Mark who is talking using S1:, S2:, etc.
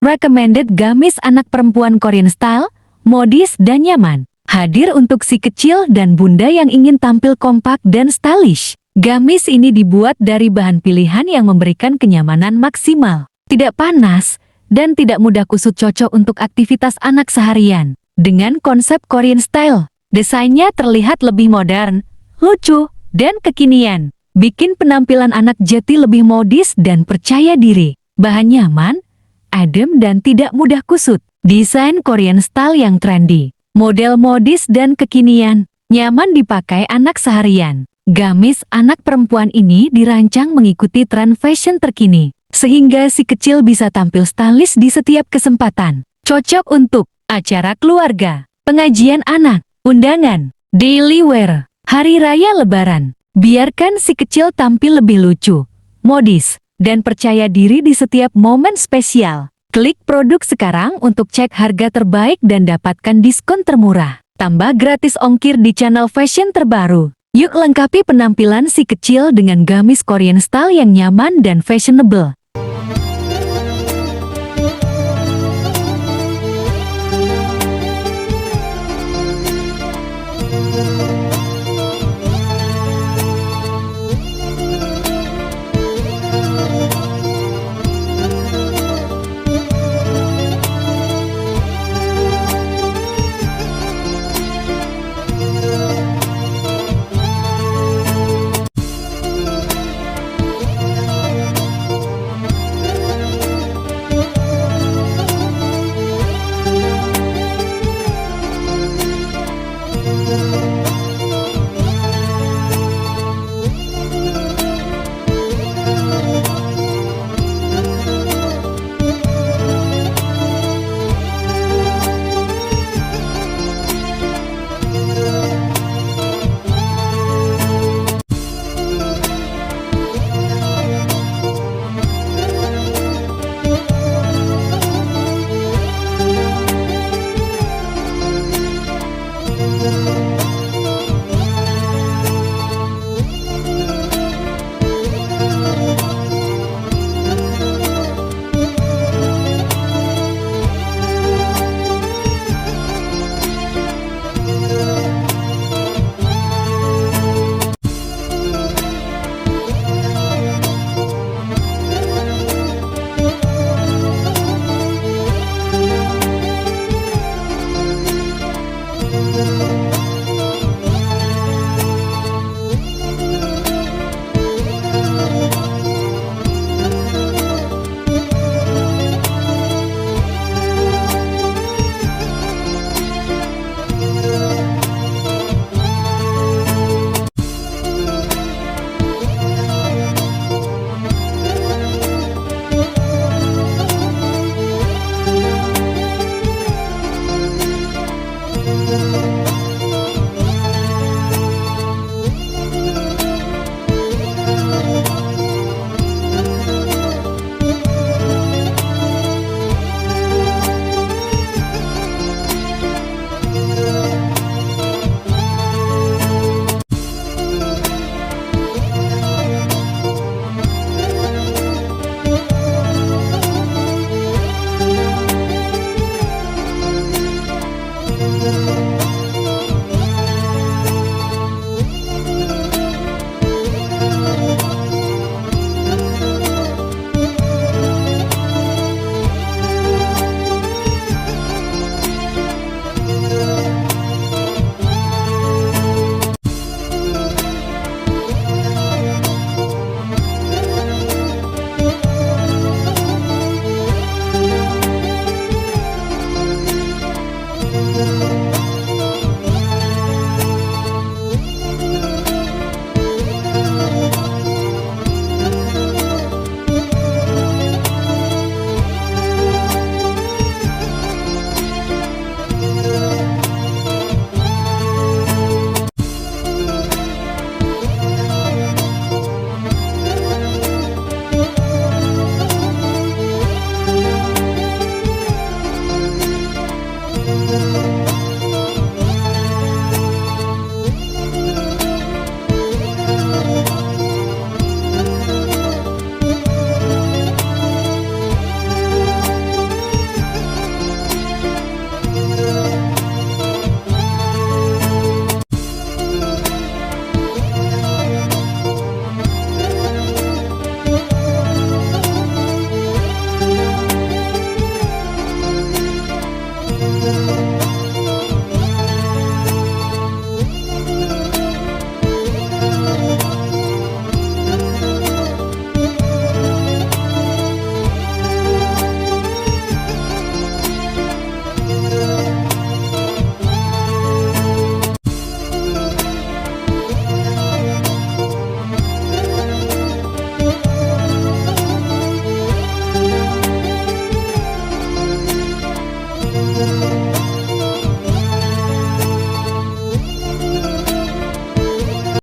S1: Recommended gamis anak perempuan Korean style, modis dan nyaman. Hadir untuk si kecil dan bunda yang ingin tampil kompak dan stylish. Gamis ini dibuat dari bahan pilihan yang memberikan kenyamanan maksimal, tidak panas, dan tidak mudah kusut, cocok untuk aktivitas anak seharian. Dengan konsep Korean style, desainnya terlihat lebih modern, lucu, dan kekinian. Bikin penampilan anak jadi lebih modis dan percaya diri. Bahan nyaman, adem dan tidak mudah kusut. Desain Korean style yang trendy. Model modis dan kekinian, nyaman dipakai anak seharian. Gamis anak perempuan ini dirancang mengikuti tren fashion terkini, sehingga si kecil bisa tampil stylish di setiap kesempatan. Cocok untuk acara keluarga, pengajian anak, undangan, daily wear, hari raya lebaran. Biarkan si kecil tampil lebih lucu, modis, dan percaya diri di setiap momen spesial. Klik produk sekarang untuk cek harga terbaik dan dapatkan diskon termurah. Tambah gratis ongkir di channel fashion terbaru. Yuk lengkapi penampilan si kecil dengan gamis Korean style yang nyaman dan fashionable.